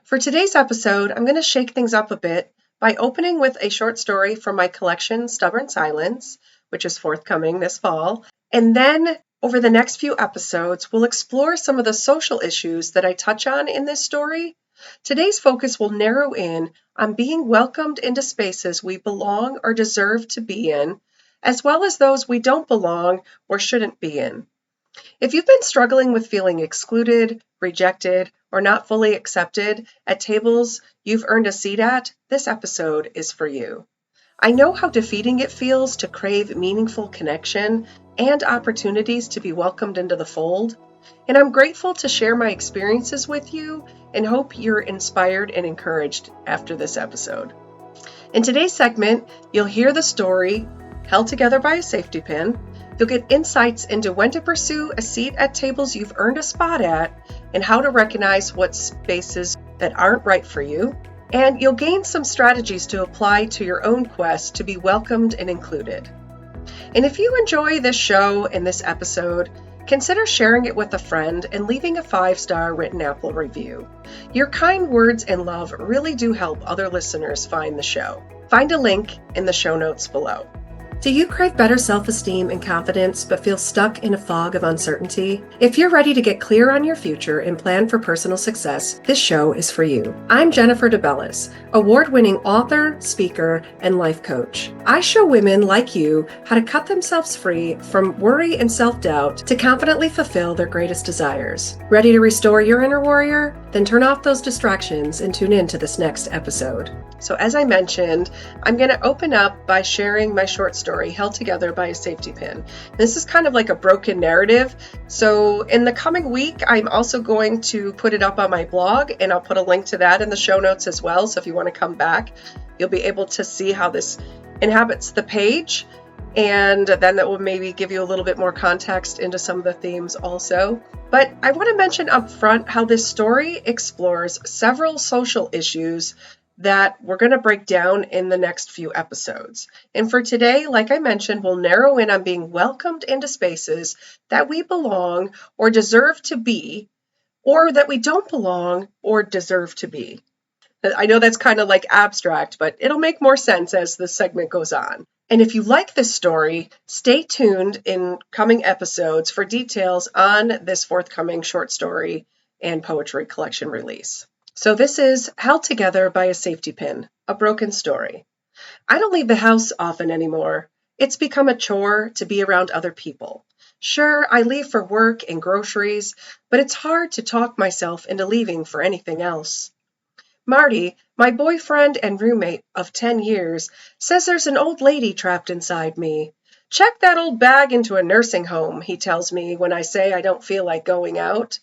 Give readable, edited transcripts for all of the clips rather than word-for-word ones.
For today's episode, I'm going to shake things up a bit by opening with a short story from my collection, Stubborn Silence, which is forthcoming this fall. And then over the next few episodes, we'll explore some of the social issues that I touch on in this story. Today's focus will narrow in on being welcomed into spaces we belong or deserve to be in, as well as those we don't belong or shouldn't be in. If you've been struggling with feeling excluded, rejected, or not fully accepted at tables you've earned a seat at, this episode is for you. I know how defeating it feels to crave meaningful connection and opportunities to be welcomed into the fold, and I'm grateful to share my experiences with you and hope you're inspired and encouraged after this episode. In today's segment, you'll hear the story, Held Together by a Safety Pin. You'll get insights into when to pursue a seat at tables you've earned a spot at and how to recognize what spaces that aren't right for you. And you'll gain some strategies to apply to your own quest to be welcomed and included. And if you enjoy this show and this episode, consider sharing it with a friend and leaving a 5-star written Apple review. Your kind words and love really do help other listeners find the show. Find a link in the show notes below. Do you crave better self-esteem and confidence but feel stuck in a fog of uncertainty? If you're ready to get clear on your future and plan for personal success, this show is for you. I'm Jennifer DeBellis, award-winning author, speaker, and life coach. I show women like you how to cut themselves free from worry and self-doubt to confidently fulfill their greatest desires. Ready to restore your inner warrior? Then turn off those distractions and tune in to this next episode. So as I mentioned, I'm going to open up by sharing my short story, Held Together by a Safety Pin. This is kind of like a broken narrative. So in the coming week, I'm also going to put it up on my blog, and I'll put a link to that in the show notes as well. So if you want to come back, you'll be able to see how this inhabits the page. And then that will maybe give you a little bit more context into some of the themes also. But I want to mention up front how this story explores several social issues that we're going to break down in the next few episodes. And for today, like I mentioned, we'll narrow in on being welcomed into spaces that we belong or deserve to be, or that we don't belong or deserve to be. I know that's kind of like abstract, but it'll make more sense as the segment goes on. And if you like this story, stay tuned in coming episodes for details on this forthcoming short story and poetry collection release. So this is Held Together by a Safety Pin, a broken story. I don't leave the house often anymore. It's become a chore to be around other people. Sure, I leave for work and groceries, but it's hard to talk myself into leaving for anything else. Marty, my boyfriend and roommate of 10 years, says there's an old lady trapped inside me. Check that old bag into a nursing home, he tells me when I say I don't feel like going out.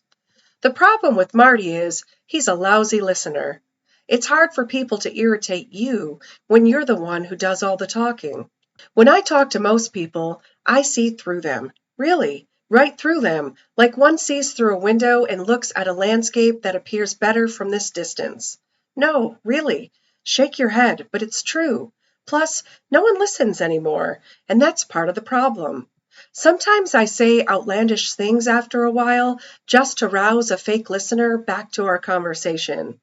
The problem with Marty is he's a lousy listener. It's hard for people to irritate you when you're the one who does all the talking. When I talk to most people, I see through them. Really, right through them, like one sees through a window and looks at a landscape that appears better from this distance. No, really, shake your head, but it's true. Plus, no one listens anymore, and that's part of the problem. Sometimes I say outlandish things after a while just to rouse a fake listener back to our conversation.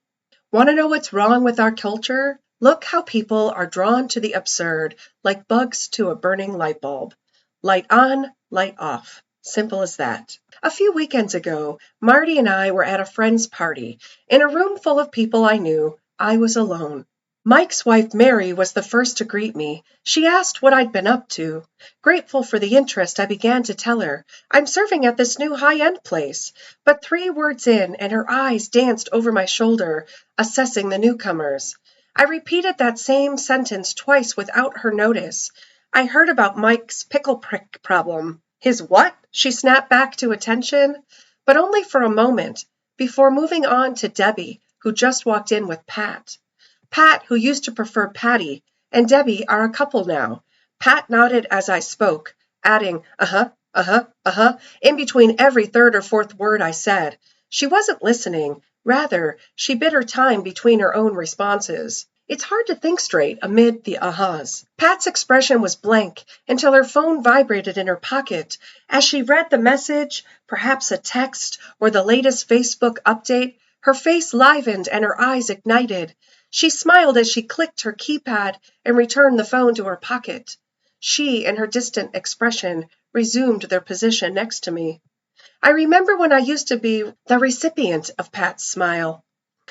Want to know what's wrong with our culture? Look how people are drawn to the absurd, like bugs to a burning light bulb. Light on, light off. Simple as that. A few weekends ago, Marty and I were at a friend's party. In a room full of people I knew, I was alone. Mike's wife, Mary, was the first to greet me. She asked what I'd been up to. Grateful for the interest, I began to tell her, I'm serving at this new high-end place. But 3 words in, and her eyes danced over my shoulder, assessing the newcomers. I repeated that same sentence twice without her notice. I heard about Mike's pickle prick problem. His what? She snapped back to attention, but only for a moment, before moving on to Debbie, who just walked in with Pat. Pat, who used to prefer Patty, and Debbie are a couple now. Pat nodded as I spoke, adding, in between every third or fourth word I said. She wasn't listening. Rather, she bit her time between her own responses. It's hard to think straight amid the ahas. Pat's expression was blank until her phone vibrated in her pocket. As she read the message, perhaps a text or the latest Facebook update, Her face livened and her eyes ignited. She smiled as she clicked her keypad and returned the phone to her pocket. She and her distant expression resumed their position next to me. I remember when I used to be the recipient of Pat's smile.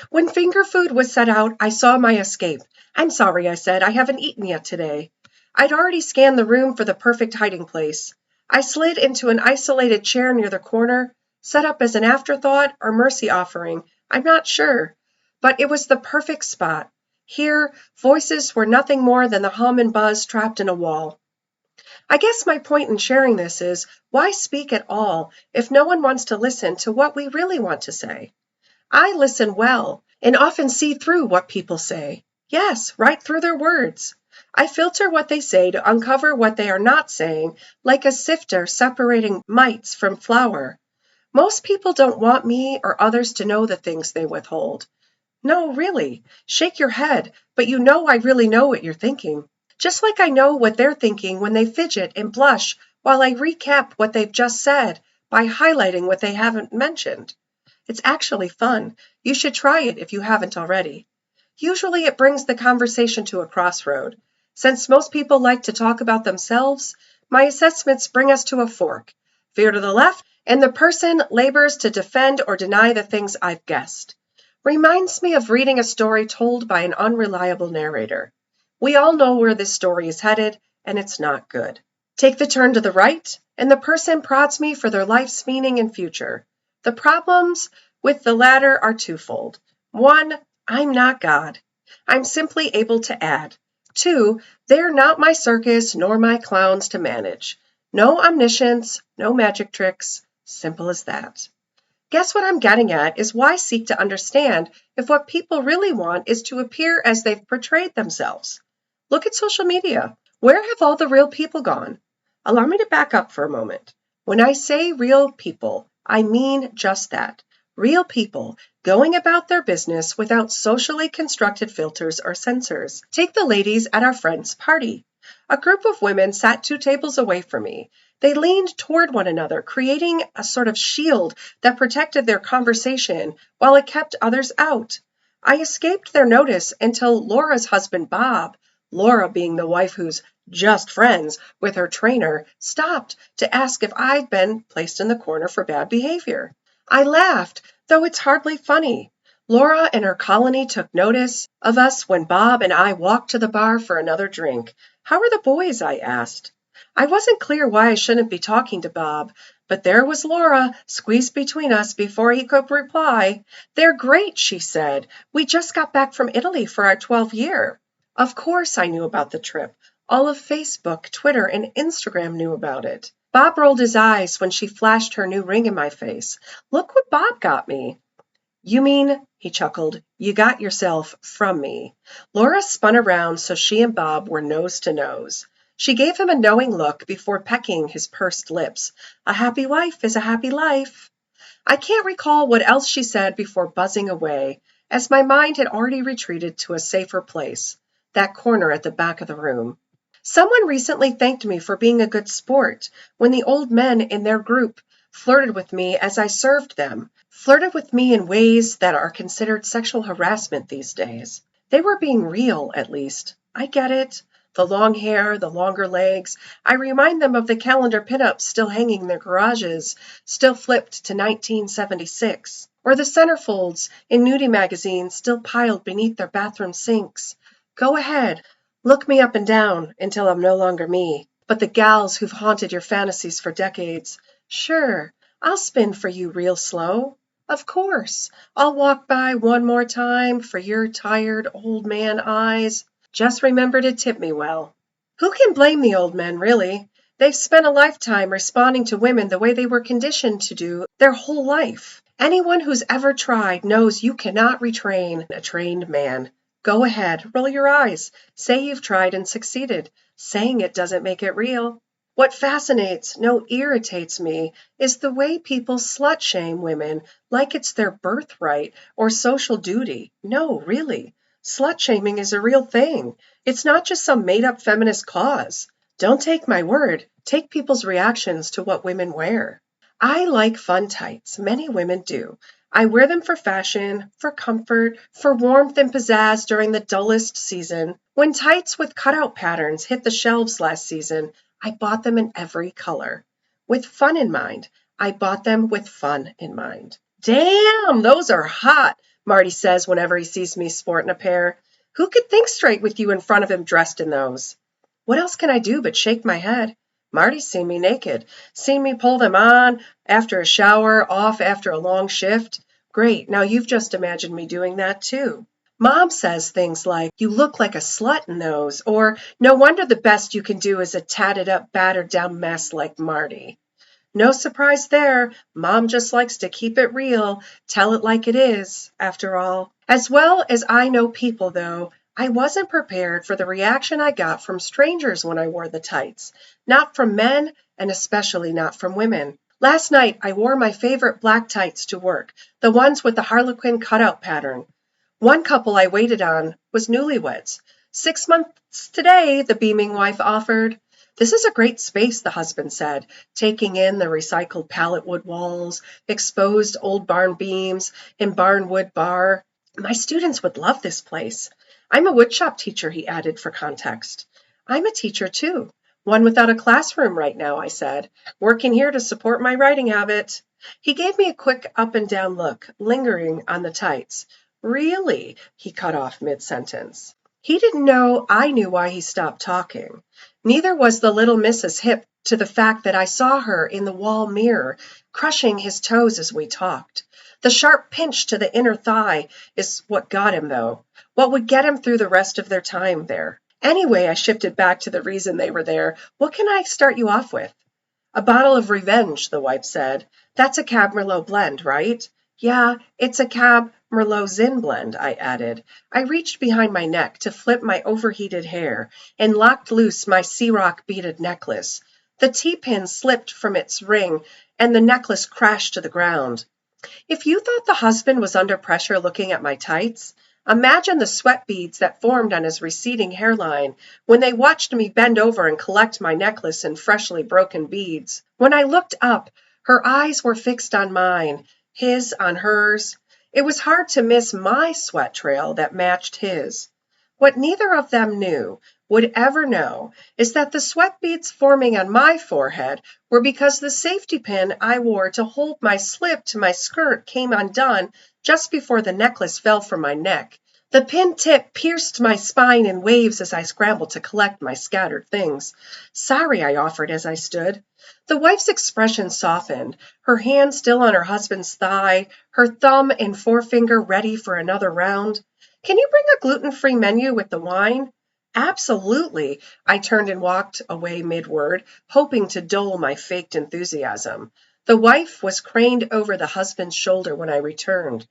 When finger food was set out, I saw my escape. "I'm sorry," I said. "I haven't eaten yet today." I'd already scanned the room for the perfect hiding place. I slid into an isolated chair near the corner, set up as an afterthought or mercy offering. I'm not sure. But it was the perfect spot. Here, voices were nothing more than the hum and buzz trapped in a wall. I guess my point in sharing this is, why speak at all if no one wants to listen to what we really want to say? I listen well and often see through what people say. Yes, right through their words. I filter what they say to uncover what they are not saying, like a sifter separating mites from flour. Most people don't want me or others to know the things they withhold. No, really. Shake your head, but you know I really know what you're thinking. Just like I know what they're thinking when they fidget and blush while I recap what they've just said by highlighting what they haven't mentioned. It's actually fun. You should try it if you haven't already. Usually it brings the conversation to a crossroad. Since most people like to talk about themselves, my assessments bring us to a fork. Veer to the left, and the person labors to defend or deny the things I've guessed. Reminds me of reading a story told by an unreliable narrator. We all know where this story is headed, and it's not good. Take the turn to the right, and the person prods me for their life's meaning and future. The problems with the latter are twofold. One, I'm not God. I'm simply able to add. Two, they're not my circus nor my clowns to manage. No omniscience, no magic tricks. Simple as that. Guess what I'm getting at is why seek to understand if what people really want is to appear as they've portrayed themselves. Look at social media. Where have all the real people gone? Allow me to back up for a moment. When I say real people, I mean just that. Real people going about their business without socially constructed filters or censors. Take the ladies at our friend's party. A group of women sat 2 tables away from me. They leaned toward one another, creating a sort of shield that protected their conversation while it kept others out. I escaped their notice until Laura's husband, Bob, Laura being the wife who's just friends with her trainer, stopped to ask if I'd been placed in the corner for bad behavior. I laughed, though it's hardly funny. Laura and her colony took notice of us when Bob and I walked to the bar for another drink. "How are the boys?" I asked. I wasn't clear why I shouldn't be talking to Bob, but there was Laura squeezed between us before he could reply. "They're great," she said. "We just got back from Italy for our 12th year. Of course I knew about the trip. All of Facebook, Twitter, and Instagram knew about it. Bob rolled his eyes when she flashed her new ring in my face. "Look what Bob got me." "You mean," he chuckled, "you got yourself from me." Laura spun around so she and Bob were nose to nose. She gave him a knowing look before pecking his pursed lips. "A happy wife is a happy life." I can't recall what else she said before buzzing away, as my mind had already retreated to a safer place, that corner at the back of the room. Someone recently thanked me for being a good sport when the old men in their group flirted with me as I served them, flirted with me in ways that are considered sexual harassment these days. They were being real, at least. I get it. The long hair, the longer legs. I remind them of the calendar pinups still hanging in their garages, still flipped to 1976, or the centerfolds in nudie magazines still piled beneath their bathroom sinks. Go ahead. Look me up and down until I'm no longer me. But the gals who've haunted your fantasies for decades, sure, I'll spin for you real slow. Of course, I'll walk by one more time for your tired old man eyes. Just remember to tip me well. Who can blame the old men, really? They've spent a lifetime responding to women the way they were conditioned to do their whole life. Anyone who's ever tried knows you cannot retrain a trained man. Go ahead, roll your eyes. Say you've tried and succeeded. Saying it doesn't make it real. What fascinates, no, irritates me, is the way people slut-shame women like it's their birthright or social duty. No, really. Slut-shaming is a real thing. It's not just some made-up feminist cause. Don't take my word. Take people's reactions to what women wear. I like fun tights. Many women do. I wear them for fashion, for comfort, for warmth and pizzazz during the dullest season. When tights with cutout patterns hit the shelves last season, I bought them in every color. With fun in mind. I bought them with fun in mind. Damn, those are hot, Marty says whenever he sees me sporting a pair. Who could think straight with you in front of him dressed in those? What else can I do but shake my head? Marty's seen me naked, seen me pull them on after a shower, off after a long shift. Great, now you've just imagined me doing that too. Mom says things like, you look like a slut in those, or no wonder the best you can do is a tatted up, battered down mess like Marty. No surprise there. Mom just likes to keep it real, tell it like it is, after all. As well as I know people, though, I wasn't prepared for the reaction I got from strangers when I wore the tights. Not from men, and especially not from women. Last night, I wore my favorite black tights to work, the ones with the harlequin cutout pattern. One couple I waited on was newlyweds. 6 months today, the beaming wife offered. This is a great space, the husband said, taking in the recycled pallet wood walls, exposed old barn beams, and barn wood bar. My students would love this place. I'm a woodshop teacher, he added for context. I'm a teacher too. One without a classroom right now, I said, working here to support my writing habit. He gave me a quick up and down look, lingering on the tights. Really? He cut off mid-sentence. He didn't know I knew why he stopped talking. Neither was the little Mrs. hip to the fact that I saw her in the wall mirror, crushing his toes as we talked. The sharp pinch to the inner thigh is what got him, though, what would get him through the rest of their time there. Anyway, I shifted back to the reason they were there. What can I start you off with? A bottle of revenge, the wife said. That's a Cab Merlot blend, right? Yeah, it's a Cab Merlot Zin blend, I added. I reached behind my neck to flip my overheated hair and locked loose my sea rock beaded necklace. The T-pin slipped from its ring and the necklace crashed to the ground. If you thought the husband was under pressure looking at my tights, imagine the sweat beads that formed on his receding hairline when they watched me bend over and collect my necklace and freshly broken beads. When I looked up, her eyes were fixed on mine, his on hers. It was hard to miss my sweat trail that matched his. What neither of them knew, would ever know, is that the sweat beads forming on my forehead were because the safety pin I wore to hold my slip to my skirt came undone just before the necklace fell from my neck. The pin tip pierced my spine in waves as I scrambled to collect my scattered things. Sorry, I offered as I stood. The wife's expression softened, her hand still on her husband's thigh, her thumb and forefinger ready for another round. Can you bring a gluten-free menu with the wine? Absolutely. I turned and walked away mid-word, hoping to dull my faked enthusiasm. The wife was craned over the husband's shoulder when I returned.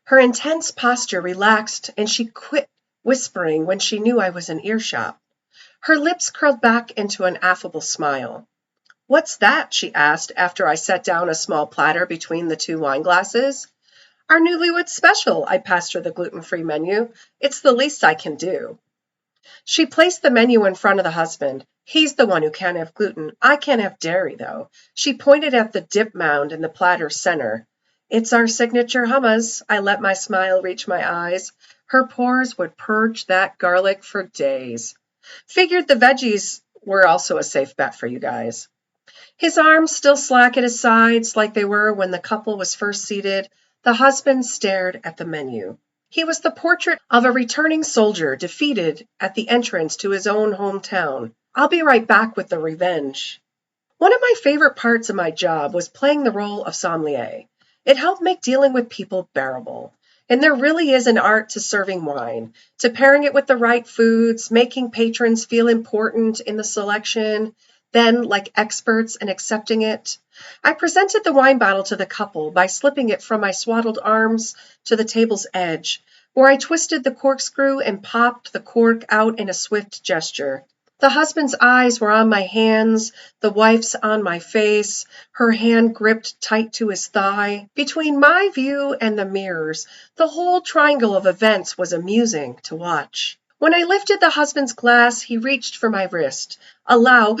Her intense posture relaxed, and she quit whispering when she knew I was in earshot. Her lips curled back into an affable smile. What's that? She asked after I set down a small platter between the two wine glasses. Our newlywed special, I passed her the gluten-free menu. It's the least I can do. She placed the menu in front of the husband. He's the one who can't have gluten. I can't have dairy, though. She pointed at the dip mound in the platter's center. It's our signature hummus. I let my smile reach my eyes. Her pores would purge that garlic for days. Figured the veggies were also a safe bet for you guys. His arms still slack at his sides like they were when the couple was first seated, the husband stared at the menu. He was the portrait of a returning soldier defeated at the entrance to his own hometown. I'll be right back with the revenge. One of my favorite parts of my job was playing the role of sommelier. It helped make dealing with people bearable. And there really is an art to serving wine, to pairing it with the right foods, making patrons feel important in the selection, then like experts and accepting it. I presented the wine bottle to the couple by slipping it from my swaddled arms to the table's edge, where I twisted the corkscrew and popped the cork out in a swift gesture. The husband's eyes were on my hands, the wife's on my face, her hand gripped tight to his thigh. Between my view and the mirrors, the whole triangle of events was amusing to watch. When I lifted the husband's glass, he reached for my wrist. Allow,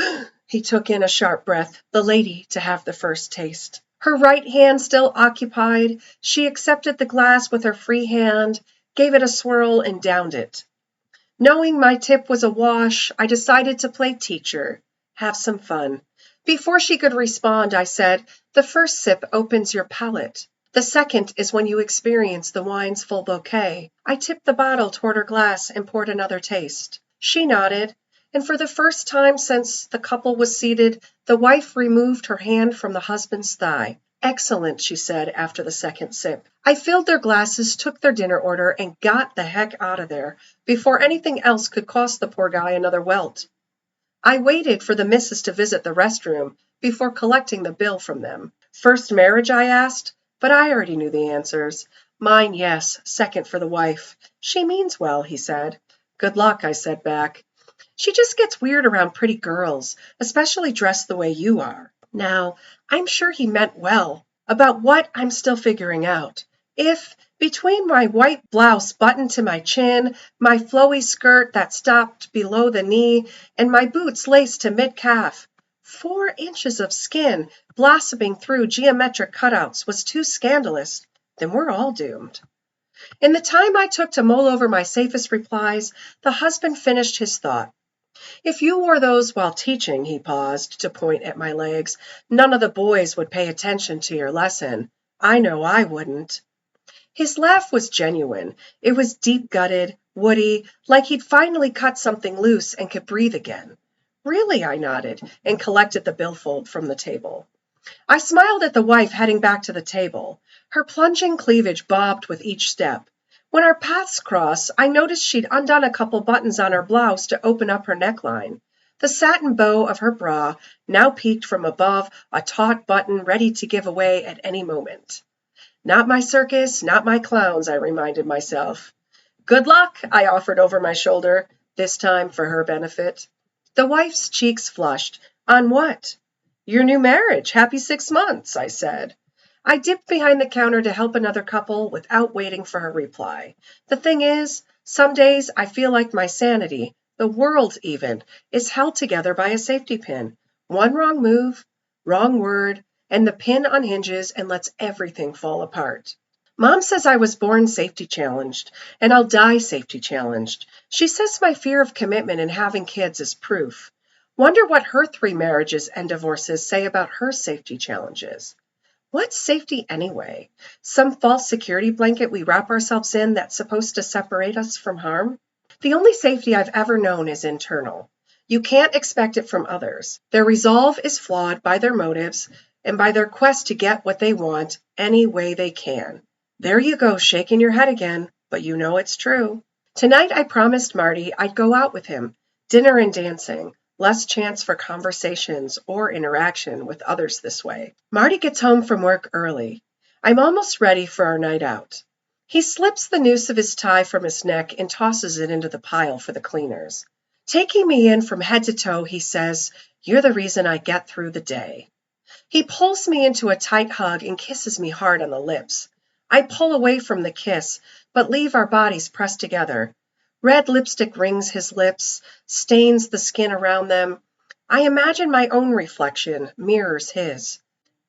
he took in a sharp breath, the lady to have the first taste. Her right hand still occupied, she accepted the glass with her free hand, gave it a swirl, and downed it. Knowing my tip was a wash, I decided to play teacher, have some fun. Before she could respond, I said, "The first sip opens your palate. The second is when you experience the wine's full bouquet." I tipped the bottle toward her glass and poured another taste. She nodded, and for the first time since the couple was seated, the wife removed her hand from the husband's thigh. "Excellent," she said after the second sip. I filled their glasses, took their dinner order, and got the heck out of there before anything else could cost the poor guy another welt. I waited for the missus to visit the restroom before collecting the bill from them. "First marriage?" I asked, but I already knew the answers. "Mine, yes. Second for the wife. She means well," he said. "Good luck," I said back. "She just gets weird around pretty girls, especially dressed the way you are." Now, I'm sure he meant well. About what, I'm still figuring out. If, between my white blouse buttoned to my chin, my flowy skirt that stopped below the knee, and my boots laced to mid-calf, 4 inches of skin blossoming through geometric cutouts was too scandalous, then we're all doomed. In the time I took to mull over my safest replies, the husband finished his thought. "If you wore those while teaching," he paused to point at my legs, "none of the boys would pay attention to your lesson. I know I wouldn't." His laugh was genuine. It was deep-gutted, woody, like he'd finally cut something loose and could breathe again. "Really?" I nodded and collected the billfold from the table. I smiled at the wife heading back to the table. Her plunging cleavage bobbed with each step. When our paths crossed, I noticed she'd undone a couple buttons on her blouse to open up her neckline. The satin bow of her bra now peeked from above a taut button ready to give away at any moment. Not my circus, not my clowns, I reminded myself. "Good luck," I offered over my shoulder, this time for her benefit. The wife's cheeks flushed. "On what?" "Your new marriage. Happy 6 months," I said. I dipped behind the counter to help another couple without waiting for her reply. The thing is, some days I feel like my sanity, the world even, is held together by a safety pin. One wrong move, wrong word, and the pin unhinges and lets everything fall apart. Mom says I was born safety challenged, and I'll die safety challenged. She says my fear of commitment and having kids is proof. Wonder what her 3 marriages and divorces say about her safety challenges. What's safety anyway? Some false security blanket we wrap ourselves in that's supposed to separate us from harm? The only safety I've ever known is internal. You can't expect it from others. Their resolve is flawed by their motives and by their quest to get what they want any way they can. There you go, shaking your head again, but you know it's true. Tonight I promised Marty I'd go out with him. Dinner and dancing. Less chance for conversations or interaction with others this way. Marty gets home from work early. I'm almost ready for our night out. He slips the noose of his tie from his neck and tosses it into the pile for the cleaners. Taking me in from head to toe, he says, "You're the reason I get through the day." He pulls me into a tight hug and kisses me hard on the lips. I pull away from the kiss, but leave our bodies pressed together. Red lipstick rings his lips, stains the skin around them. I imagine my own reflection mirrors his.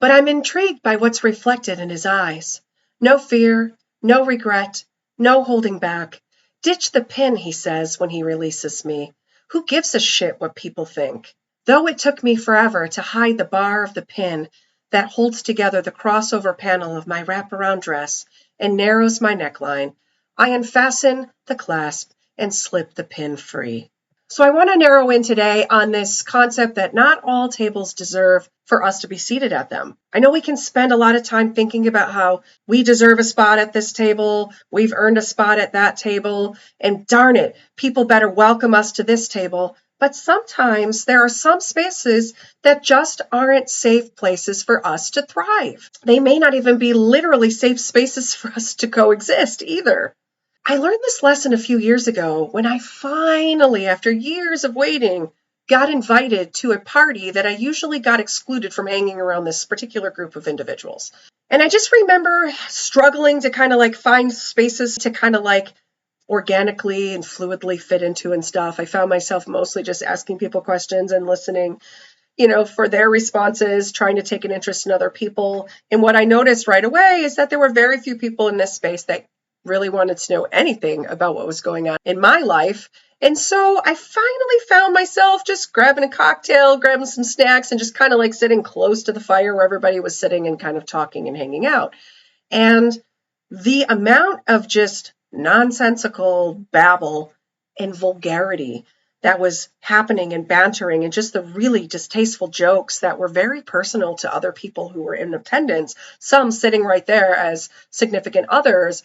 But I'm intrigued by what's reflected in his eyes. No fear, no regret, no holding back. "Ditch the pin," he says when he releases me. Who gives a shit what people think? Though it took me forever to hide the bar of the pin that holds together the crossover panel of my wraparound dress and narrows my neckline, I unfasten the clasp and slip the pin free. So I want to narrow in today on this concept that not all tables deserve for us to be seated at them. I know we can spend a lot of time thinking about how we deserve a spot at this table, we've earned a spot at that table, and darn it, people better welcome us to this table. But sometimes there are some spaces that just aren't safe places for us to thrive. They may not even be literally safe spaces for us to coexist either. I learned this lesson a few years ago when I finally, after years of waiting, got invited to a party that I usually got excluded from hanging around this particular group of individuals. And I just remember struggling to kind of like find spaces to kind of like organically and fluidly fit into and stuff. I found myself mostly just asking people questions and listening. for their responses, trying to take an interest in other people. And what I noticed right away is that there were very few people in this space that really wanted to know anything about what was going on in my life. And so I finally found myself just grabbing a cocktail, grabbing some snacks, and just kind of like sitting close to the fire where everybody was sitting and kind of talking and hanging out. And the amount of just nonsensical babble and vulgarity that was happening and bantering and just the really distasteful jokes that were very personal to other people who were in attendance, some sitting right there as significant others.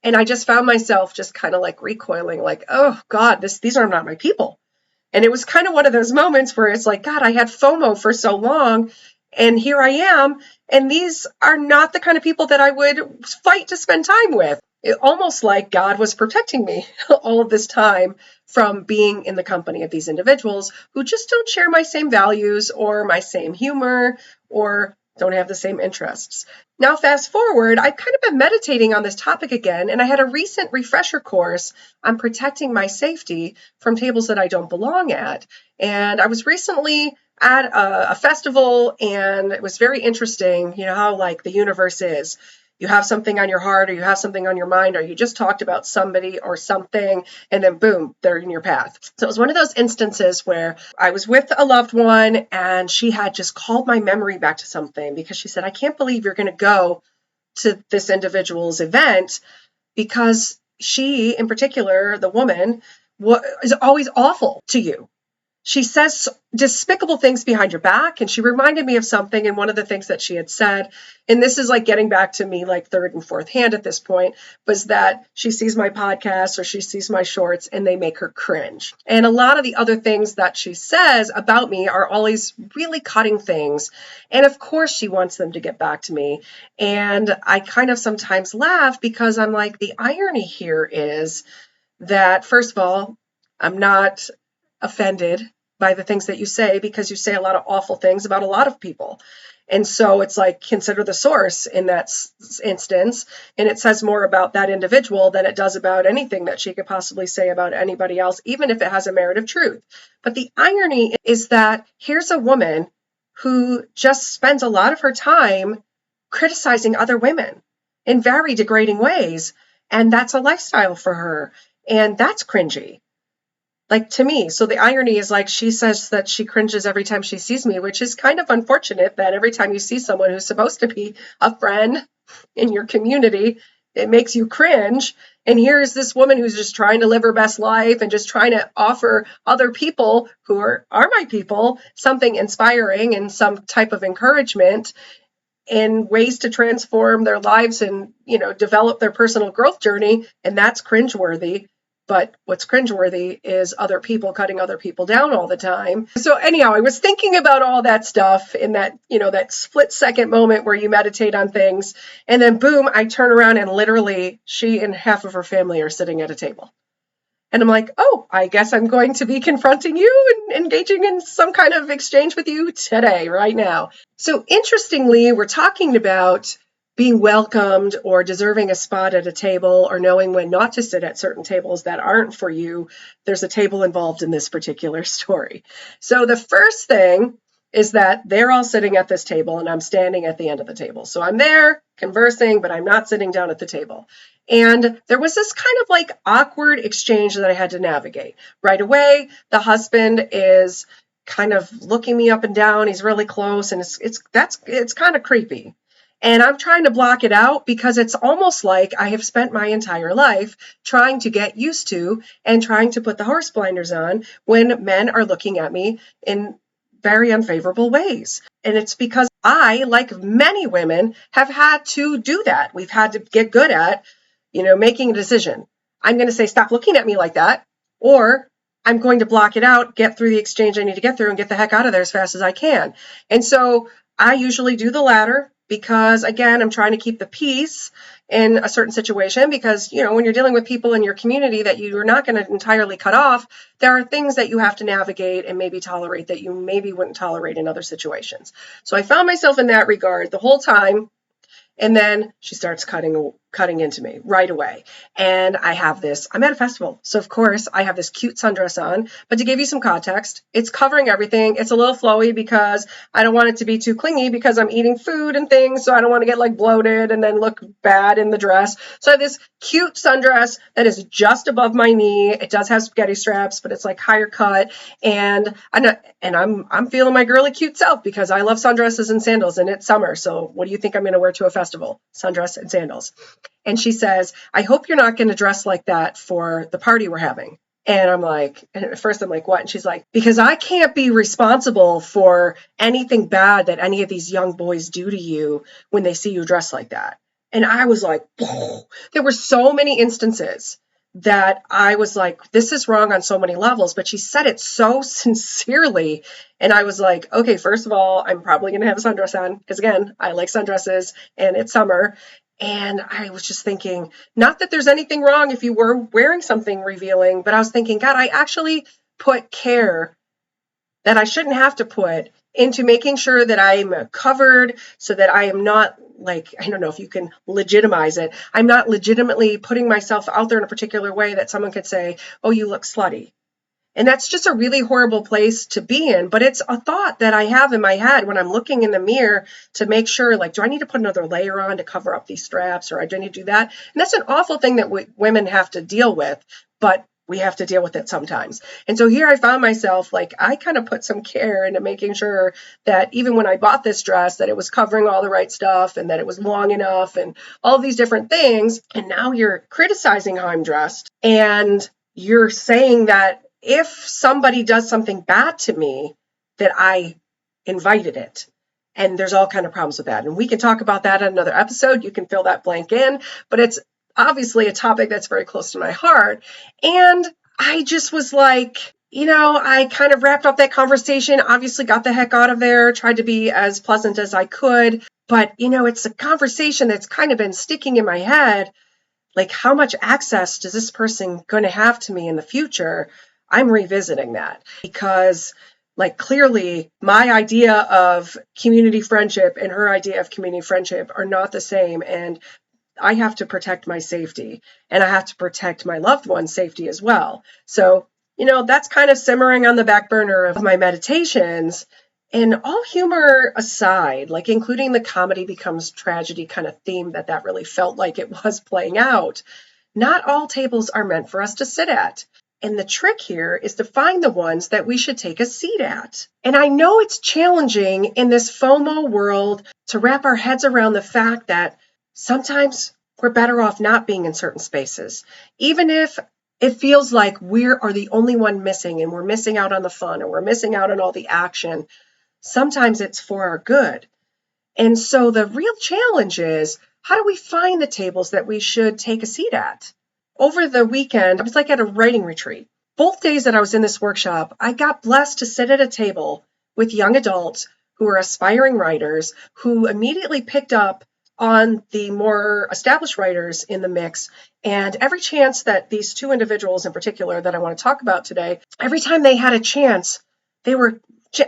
And I just found myself just kind of like recoiling, like, oh God, these are not my people. And it was kind of one of those moments where it's like, God, I had FOMO for so long, and here I am. And these are not the kind of people that I would fight to spend time with. It almost like God was protecting me all of this time from being in the company of these individuals who just don't share my same values or my same humor or don't have the same interests. Now, fast forward, I've kind of been meditating on this topic again, and I had a recent refresher course on protecting my safety from tables that I don't belong at. And I was recently at a festival, and it was very interesting, how like the universe is. You have something on your heart, or you have something on your mind, or you just talked about somebody or something, and then boom, they're in your path. So it was one of those instances where I was with a loved one, and she had just called my memory back to something because she said, I can't believe you're going to go to this individual's event, because she, in particular, the woman, is always awful to you. She says despicable things behind your back, and she reminded me of something, and one of the things that she had said, and this is like getting back to me like third and fourth hand at this point, was that she sees my podcast or she sees my shorts and they make her cringe. And a lot of the other things that she says about me are always really cutting things. And of course she wants them to get back to me. And I kind of sometimes laugh because I'm like, the irony here is that, first of all, I'm not offended by the things that you say, because you say a lot of awful things about a lot of people. And so it's like, consider the source in that instance. And it says more about that individual than it does about anything that she could possibly say about anybody else, even if it has a merit of truth. But the irony is that here's a woman who just spends a lot of her time criticizing other women in very degrading ways. And that's a lifestyle for her. And that's cringy. Like, to me. So the irony is, like, she says that she cringes every time she sees me, which is kind of unfortunate that every time you see someone who's supposed to be a friend in your community, it makes you cringe. And here's this woman who's just trying to live her best life and just trying to offer other people who are my people something inspiring and some type of encouragement and ways to transform their lives and, develop their personal growth journey. And that's cringeworthy. But what's cringeworthy is other people cutting other people down all the time. So anyhow, I was thinking about all that stuff in that, that split second moment where you meditate on things. And then boom, I turn around and literally she and half of her family are sitting at a table. And I'm like, oh, I guess I'm going to be confronting you and engaging in some kind of exchange with you today, right now. So interestingly, we're talking about being welcomed or deserving a spot at a table or knowing when not to sit at certain tables that aren't for you. There's a table involved in this particular story. So the first thing is that they're all sitting at this table and I'm standing at the end of the table. So I'm there conversing, but I'm not sitting down at the table. And there was this kind of like awkward exchange that I had to navigate. Right away, the husband is kind of looking me up and down. He's really close, and it's kind of creepy. And I'm trying to block it out because it's almost like I have spent my entire life trying to get used to and trying to put the horse blinders on when men are looking at me in very unfavorable ways. And it's because I, like many women, have had to do that. We've had to get good at, making a decision. I'm going to say, stop looking at me like that, or I'm going to block it out, get through the exchange I need to get through, and get the heck out of there as fast as I can. And so I usually do the latter because, again, I'm trying to keep the peace in a certain situation because, when you're dealing with people in your community that you're not going to entirely cut off, there are things that you have to navigate and maybe tolerate that you maybe wouldn't tolerate in other situations. So I found myself in that regard the whole time. And then she starts cutting cutting into me right away. And I'm at a festival. So of course I have this cute sundress on, but to give you some context, it's covering everything. It's a little flowy because I don't want it to be too clingy because I'm eating food and things. So I don't want to get like bloated and then look bad in the dress. So I have this cute sundress that is just above my knee. It does have spaghetti straps, but it's like higher cut. And I'm feeling my girly cute self because I love sundresses and sandals and it's summer. So what do you think I'm going to wear to a festival? Sundress and sandals. And she says, I hope you're not going to dress like that for the party we're having. And at first I'm like, what? And she's like, because I can't be responsible for anything bad that any of these young boys do to you when they see you dressed like that. And I was like, there were so many instances that I was like, this is wrong on so many levels, but she said it so sincerely. And I was like, okay, first of all, I'm probably going to have a sundress on because again, I like sundresses and it's summer. And I was just thinking, not that there's anything wrong if you were wearing something revealing, but I was thinking, God, I actually put care that I shouldn't have to put into making sure that I'm covered so that I am not like, I don't know if you can legitimize it. I'm not legitimately putting myself out there in a particular way that someone could say, oh, you look slutty. And that's just a really horrible place to be in. But it's a thought that I have in my head when I'm looking in the mirror to make sure, like, do I need to put another layer on to cover up these straps or do I need to do that? And that's an awful thing that women have to deal with, but we have to deal with it sometimes. And so here I found myself, like, I kind of put some care into making sure that even when I bought this dress, that it was covering all the right stuff and that it was long enough and all of these different things. And now you're criticizing how I'm dressed and you're saying that if somebody does something bad to me, that I invited it. And there's all kind of problems with that. And we can talk about that in another episode. You can fill that blank in, but it's obviously a topic that's very close to my heart. And I just was like, I kind of wrapped up that conversation, obviously got the heck out of there, tried to be as pleasant as I could. But, it's a conversation that's kind of been sticking in my head. Like, how much access is this person going to have to me in the future? I'm revisiting that because, like, clearly my idea of community friendship and her idea of community friendship are not the same. And I have to protect my safety and I have to protect my loved one's safety as well. So, that's kind of simmering on the back burner of my meditations. And all humor aside, like including the comedy becomes tragedy kind of theme that really felt like it was playing out, not all tables are meant for us to sit at. And the trick here is to find the ones that we should take a seat at. And I know it's challenging in this FOMO world to wrap our heads around the fact that sometimes we're better off not being in certain spaces, even if it feels like we are the only one missing and we're missing out on the fun or we're missing out on all the action. Sometimes it's for our good. And so the real challenge is, how do we find the tables that we should take a seat at? Over the weekend, I was like at a writing retreat. Both days that I was in this workshop, I got blessed to sit at a table with young adults who are aspiring writers who immediately picked up on the more established writers in the mix. And every chance that these two individuals in particular that I want to talk about today, every time they had a chance, they were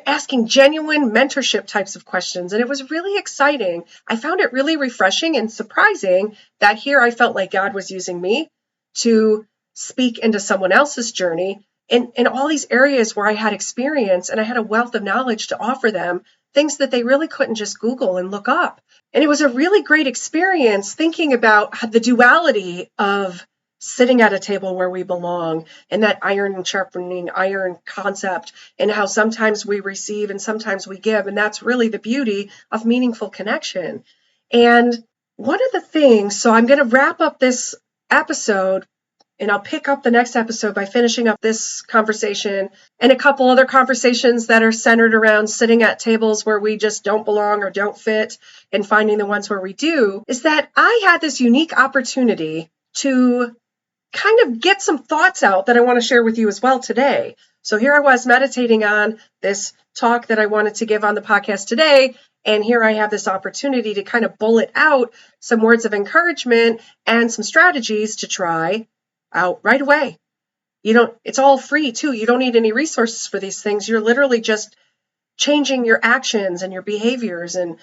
asking genuine mentorship types of questions. And it was really exciting. I found it really refreshing and surprising that here I felt like God was using me to speak into someone else's journey in all these areas where I had experience and I had a wealth of knowledge to offer them, things that they really couldn't just Google and look up. And it was a really great experience thinking about the duality of sitting at a table where we belong and that iron and sharpening iron concept and how sometimes we receive and sometimes we give. And that's really the beauty of meaningful connection. And one of the things, so I'm going to wrap up this episode and I'll pick up the next episode by finishing up this conversation and a couple other conversations that are centered around sitting at tables where we just don't belong or don't fit and finding the ones where we do, is that I had this unique opportunity to kind of get some thoughts out that I want to share with you as well today. So here I was meditating on this talk that I wanted to give on the podcast today. And here I have this opportunity to kind of bullet out some words of encouragement and some strategies to try out right away. It's all free too. You don't need any resources for these things. You're literally just changing your actions and your behaviors and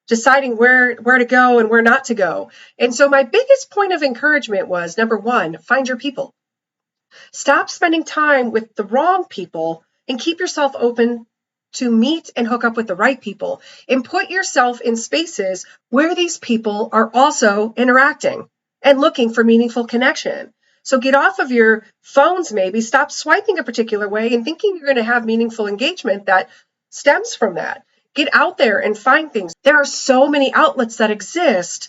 deciding where to go and where not to go. And so my biggest point of encouragement was, number one, find your people. Stop spending time with the wrong people and keep yourself open to meet and hook up with the right people, and put yourself in spaces where these people are also interacting and looking for meaningful connection. So get off of your phones, maybe stop swiping a particular way and thinking you're going to have meaningful engagement that stems from that. Get out there and find things. There are so many outlets that exist.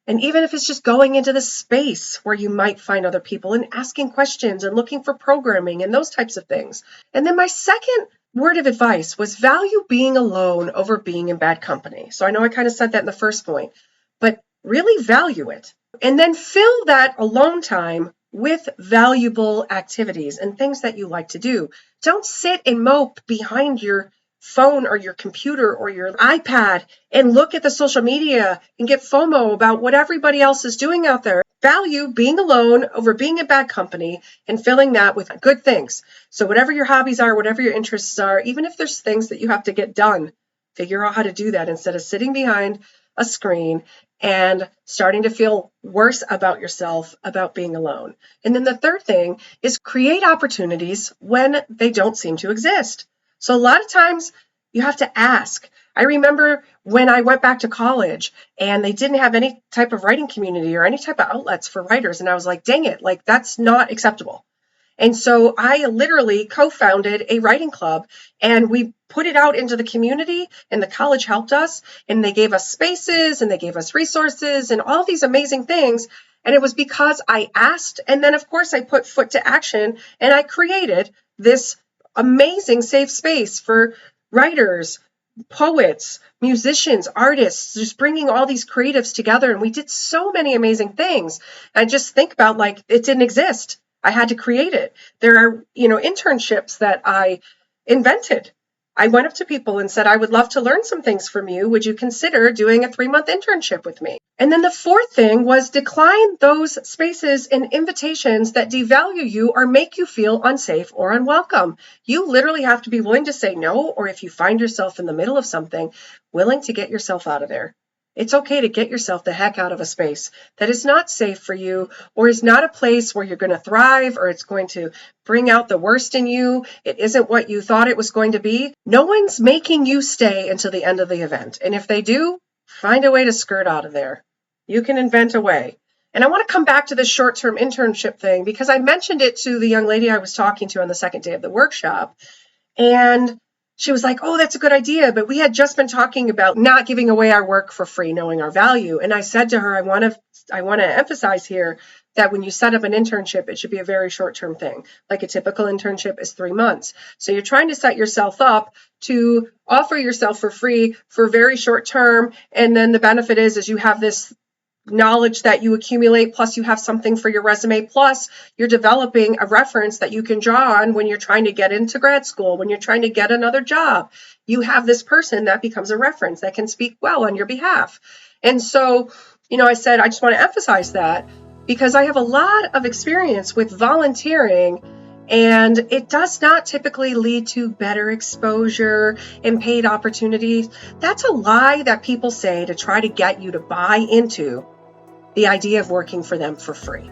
And even if it's just going into the space where you might find other people and asking questions and looking for programming and those types of things. And then my second word of advice was value being alone over being in bad company. So I know I kind of said that in the first point, but really value it. And then fill that alone time with valuable activities and things that you like to do. Don't sit and mope behind your phone or your computer or your iPad and look at the social media and get FOMO about what everybody else is doing out there. Value being alone over being in bad company and filling that with good things. So whatever your hobbies are, whatever your interests are, even if there's things that you have to get done, figure out how to do that instead of sitting behind a screen and starting to feel worse about yourself about being alone. And then the third thing is create opportunities when they don't seem to exist. So a lot of times you have to ask. I remember when I went back to college and they didn't have any type of writing community or any type of outlets for writers. And I was like, dang it, like that's not acceptable. And so I literally co-founded a writing club and we put it out into the community, and the college helped us, and they gave us spaces and they gave us resources and all these amazing things. And it was because I asked. And then of course I put foot to action and I created this amazing safe space for writers, poets, musicians, artists, just bringing all these creatives together. And we did so many amazing things. I just think about like it didn't exist. I had to create it. There are, internships that I invented. I went up to people and said, I would love to learn some things from you. Would you consider doing a 3-month internship with me? And then the fourth thing was decline those spaces and invitations that devalue you or make you feel unsafe or unwelcome. You literally have to be willing to say no, or if you find yourself in the middle of something, willing to get yourself out of there. It's okay to get yourself the heck out of a space that is not safe for you or is not a place where you're going to thrive or it's going to bring out the worst in you. It isn't what you thought it was going to be. No one's making you stay until the end of the event. And if they do, find a way to skirt out of there. You can invent a way. And I want to come back to this short-term internship thing because I mentioned it to the young lady I was talking to on the second day of the workshop. And she was like, oh, that's a good idea. But we had just been talking about not giving away our work for free, knowing our value. And I said to her, I want to emphasize here that when you set up an internship, it should be a very short-term thing. Like a typical internship is 3 months. So you're trying to set yourself up to offer yourself for free for very short term. And then the benefit is you have this knowledge that you accumulate, plus you have something for your resume, plus you're developing a reference that you can draw on when you're trying to get into grad school, when you're trying to get another job. You have this person that becomes a reference that can speak well on your behalf. And so, I said, I just want to emphasize that because I have a lot of experience with volunteering, and it does not typically lead to better exposure and paid opportunities. That's a lie that people say to try to get you to buy into the idea of working for them for free.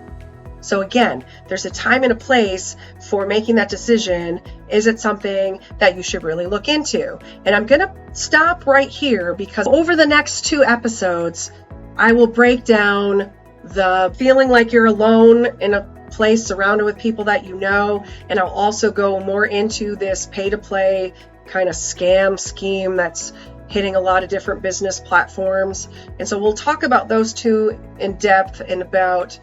So again, there's a time and a place for making that decision. Is it something that you should really look into? And I'm going to stop right here because over the next 2 episodes, I will break down the feeling like you're alone in a place surrounded with people that you know. And I'll also go more into this pay-to-play kind of scam scheme that's hitting a lot of different business platforms. And so we'll talk about those 2 in depth and about,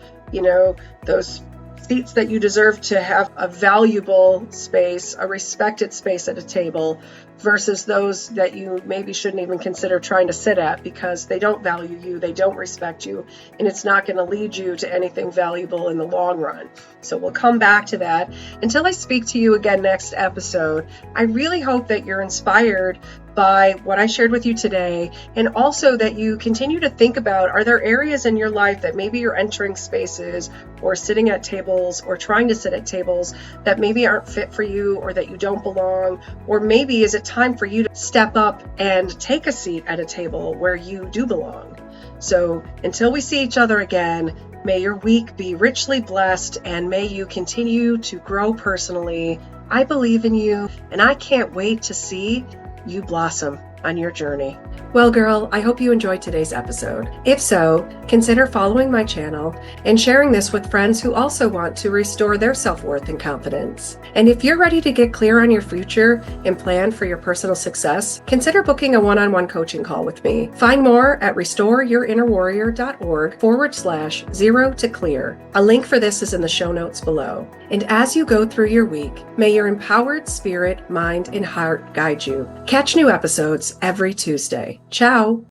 those seats that you deserve to have a valuable space, a respected space at a table versus those that you maybe shouldn't even consider trying to sit at because they don't value you, they don't respect you, and it's not going to lead you to anything valuable in the long run. So we'll come back to that. Until I speak to you again next episode, I really hope that you're inspired by what I shared with you today, and also that you continue to think about, are there areas in your life that maybe you're entering spaces or sitting at tables or trying to sit at tables that maybe aren't fit for you or that you don't belong, or maybe is it time for you to step up and take a seat at a table where you do belong? So until we see each other again, may your week be richly blessed and may you continue to grow personally. I believe in you and I can't wait to see you blossom on your journey. Well, girl, I hope you enjoyed today's episode. If so, consider following my channel and sharing this with friends who also want to restore their self-worth and confidence. And if you're ready to get clear on your future and plan for your personal success, consider booking a one-on-one coaching call with me. Find more at restoreyourInnerWarrior.org/0 to clear. A link for this is in the show notes below. And as you go through your week, may your empowered spirit, mind, and heart guide you. Catch new episodes every Tuesday. Ciao.